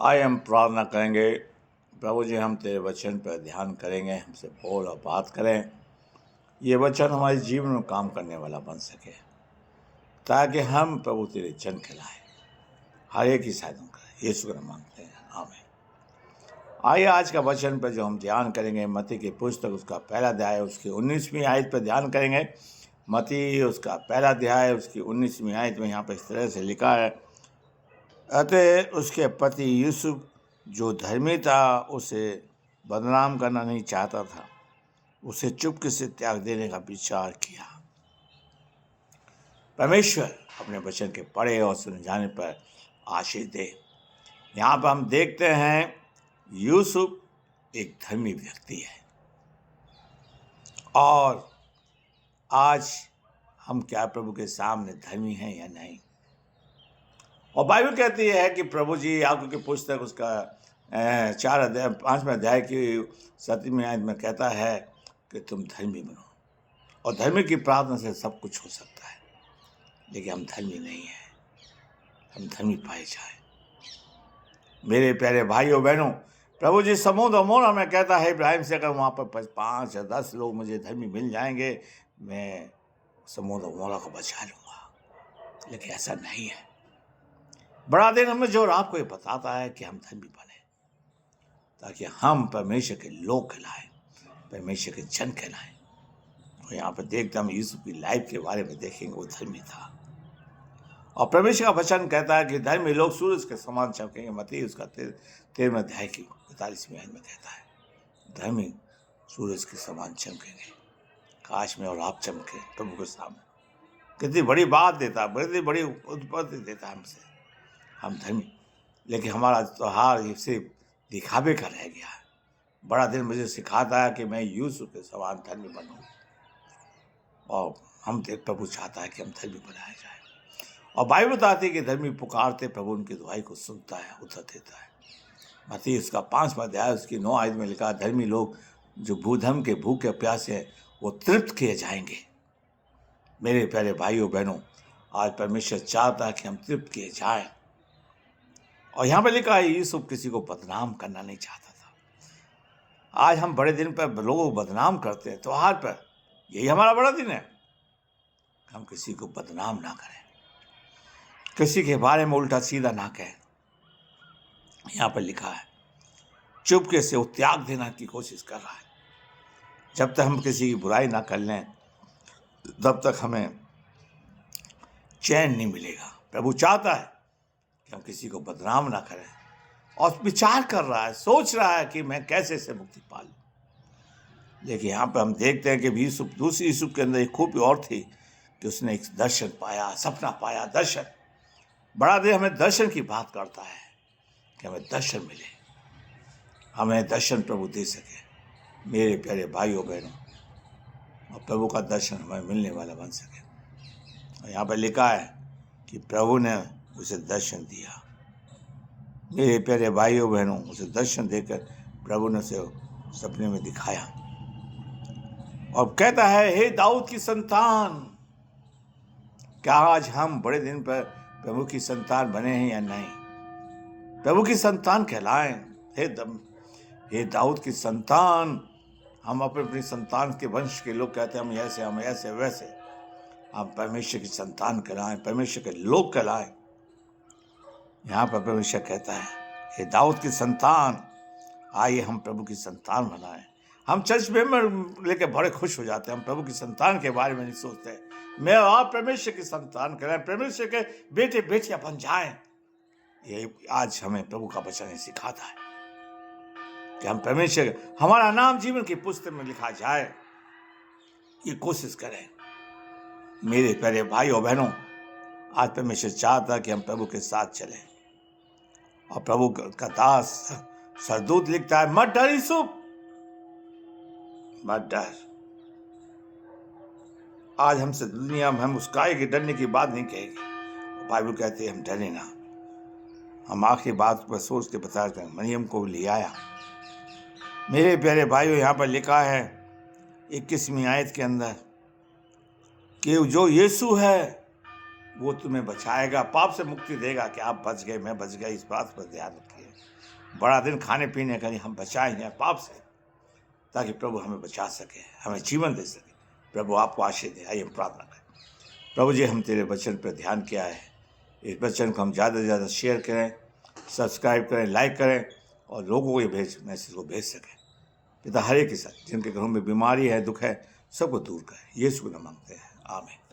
आइए हम प्रार्थना करेंगे। प्रभु जी, हम तेरे वचन पर ध्यान करेंगे, हमसे बोल और बात करें। ये वचन हमारे जीवन में काम करने वाला बन सके, ताकि हम प्रभु तेरे जन कहलाए, हर एक की सहायता करें। यीशु का नाम मांगते हैं, आमीन। आइए आज का वचन पर जो हम ध्यान करेंगे, मत्ती की पुस्तक उसका पहला अध्याय उसकी 19वीं आयत पर ध्यान करेंगे। मत्ती उसका पहला अध्याय उसकी 19वीं आयत में यहाँ पर इस तरह से लिखा है, अतः उसके पति यूसुफ जो धर्मी था, उसे बदनाम करना नहीं चाहता था, उसे चुपके से त्याग देने का विचार किया। परमेश्वर अपने वचन के पढ़े और सुने जाने पर आशीष दे। यहाँ पर हम देखते हैं यूसुफ एक धर्मी व्यक्ति है, और आज हम क्या प्रभु के सामने धर्मी हैं या नहीं? और बाइबल कहती है कि प्रभु जी याकूब की पुस्तक उसका 5वें अध्याय की 7वीं आयत में कहता है कि तुम धर्मी बनो, और धर्मी की प्रार्थना से सब कुछ हो सकता है। लेकिन हम धर्मी नहीं हैं, हम धर्मी पाए जाए। मेरे प्यारे भाइयों बहनों, प्रभु जी समुद्र मोना में कहता है इब्राहिम से, अगर वहाँ पर 5 या 10 लोग मुझे धर्मी मिल जाएंगे, मैं समुद्र मोना को बचा लूँगा। लेकिन ऐसा नहीं है। बड़ा दिन हमें जो आपको ये बताता है कि हम धर्मी बने, ताकि हम परमेश्वर के लोग कहलाएं, परमेश्वर के जन कहलाएं। और यहाँ पर देखते हम यूसुफ की लाइफ के बारे में देखेंगे, वो धर्मी था। और परमेश्वर का वचन कहता है कि धर्मी लोग सूरज के समान चमकेंगे। मत्ती उसका 13वें अध्याय की 45वीं आयत में कहता है, धर्मी सूरज के समान चमकेंगे। काश में और आप चमके प्रभु के सामने। कितनी बड़ी बात देता है, कितनी बड़ी उत्पत्ति देता है हमसे, हम धर्मी। लेकिन हमारा त्योहार ये सिर्फ दिखावे का रह गया है। बड़ा दिन मुझे सिखाता है कि मैं यूसुफ के समान धर्मी बनूं, और हम प्रभु चाहता है कि हम धर्मी बनाए जाए। और बाइबल बताती है कि धर्मी पुकारते प्रभु उनकी दुआई को सुनता है, उत्तर देता है। मत्ती उसका 5वां अध्याय उसकी 9 आयत में लिखा, धर्मी लोग जो भूधर्म के भूखे प्यासे हैं, वो तृप्त किए जाएंगे। मेरे प्यारे भाइयों बहनों, आज परमेश्वर चाहता है कि हम तृप्त किए जाएं। और यहाँ पर लिखा है, यूसुफ किसी को बदनाम करना नहीं चाहता था। आज हम बड़े दिन पर लोगों को बदनाम करते हैं, त्योहार पर। यही हमारा बड़ा दिन है। हम किसी को बदनाम ना करें, किसी के बारे में उल्टा सीधा ना कहें। यहाँ पर लिखा है, चुपके से वो त्याग देना की कोशिश कर रहा है। जब तक हम किसी की बुराई ना कर लें, तब तक हमें चैन नहीं मिलेगा। प्रभु चाहता है कि हम किसी को बदनाम ना करें, और विचार कर रहा है, सोच रहा है कि मैं कैसे से मुक्ति पा लूं। लेकिन यहाँ पर हम देखते हैं कि दूसरी यूसुफ के अंदर एक खूबी और थी कि उसने एक दर्शन पाया, सपना पाया। दर्शन, बड़ा देर हमें दर्शन की बात करता है कि हमें दर्शन मिले, हमें दर्शन प्रभु दे सके। मेरे प्यारे भाइयों बहनों, और प्रभु का दर्शन हमें मिलने वाला बन सके। और यहाँ पर लिखा है कि प्रभु ने उसे दर्शन दिया। मेरे प्यारे भाइयों बहनों, उसे दर्शन देकर प्रभु ने उसे सपने में दिखाया, और कहता है, हे दाऊद की संतान। क्या आज हम बड़े दिन पर प्रभु की संतान बने हैं या नहीं? प्रभु की संतान कहलाएं। हे दाऊद की संतान। हम अपनी संतान के वंश के लोग कहते हैं, हम ऐसे वैसे। हम परमेश्वर की संतान कहलाएं, परमेश्वर के लोग कहलाएं। यहाँ पर परमेश्वर कहता है, हे दाऊद की संतान, आइए हम प्रभु की संतान बनाएं। हम चर्च में लेके बड़े खुश हो जाते हैं। हम प्रभु की संतान के बारे में नहीं सोचते। मैं आप परमेश्वर की संतान कहलाएं, परमेश्वर के बेटे बेटियां बन जाएं। ये आज हमें प्रभु का वचन सिखाता है कि हम परमेश्वर, हमारा नाम जीवन की पुस्तक में लिखा जाए, ये कोशिश करें। मेरे प्यारे भाई और बहनों, आज परमेश्वर चाहता है कि हम प्रभु के साथ चलें। और प्रभु का दास सरदूत लिखता है, मत डर यूसुफ, मत डर। आज हमसे दुनिया में हम मुस्काएगी, डरने की बात नहीं कहेगी। बाइबल कहती है हम डरे ना। हम आखिरी बात पर सोच के बताते हैं, मरियम को ले आया। मेरे प्यारे भाइयों, यहाँ पर लिखा है 21वीं आयत के अंदर कि जो यीशु है वो तुम्हें बचाएगा, पाप से मुक्ति देगा कि आप बच गए, मैं बच गया। इस बात पर ध्यान रखिए। बड़ा दिन खाने पीने का नहीं, हम बचाए हैं पाप से, ताकि प्रभु हमें बचा सके, हमें जीवन दे सके। प्रभु आपको आशीष दे। आइए हम प्रार्थना करें। प्रभु जी, हम तेरे वचन पर ध्यान किया है, इस वचन को हम ज़्यादा से ज़्यादा शेयर करें, सब्सक्राइब करें, लाइक करें और लोगों को ये मैसेज को भेज सकें। पिता, हर एक के साथ जिनके घरों में बीमारी है, दुख है, सबको दूर करें। यीशु को नाम मांगते हैं, आमीन।